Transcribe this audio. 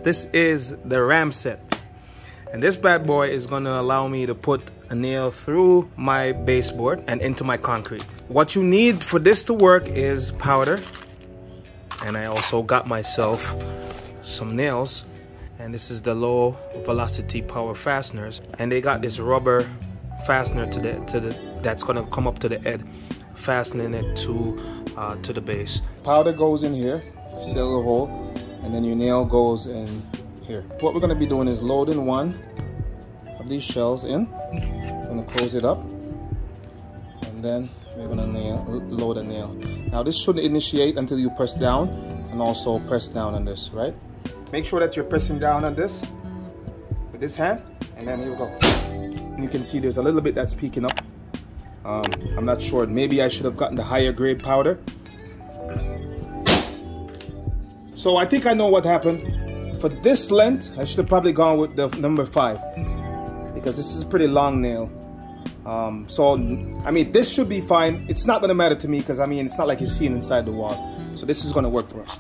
This is the Ramset, and this bad boy is going to allow me to put a nail through my baseboard and into my concrete. What you need for this to work is powder, and I also got myself some nails, and this is the low velocity power fasteners, and they got this rubber fastener that's going to come up to the head, fastening it to the base. Powder goes in here, seal the hole, and then your nail goes in here. What we're going to be doing is loading one of these shells in. I'm going to close it up, and then we're going to load a nail. Now this shouldn't initiate until you press down, and also press down on this, right? Make sure that you're pressing down on this with this hand, and then here we go. And you can see there's a little bit that's peeking up. I'm not sure, maybe I should have gotten the higher grade powder. So I think I know what happened. For this length, I should have probably gone with the number 5, because this is a pretty long nail. So, I mean, this should be fine. It's not gonna matter to me, because I mean, it's not like you're seeing inside the wall. So this is gonna work for us.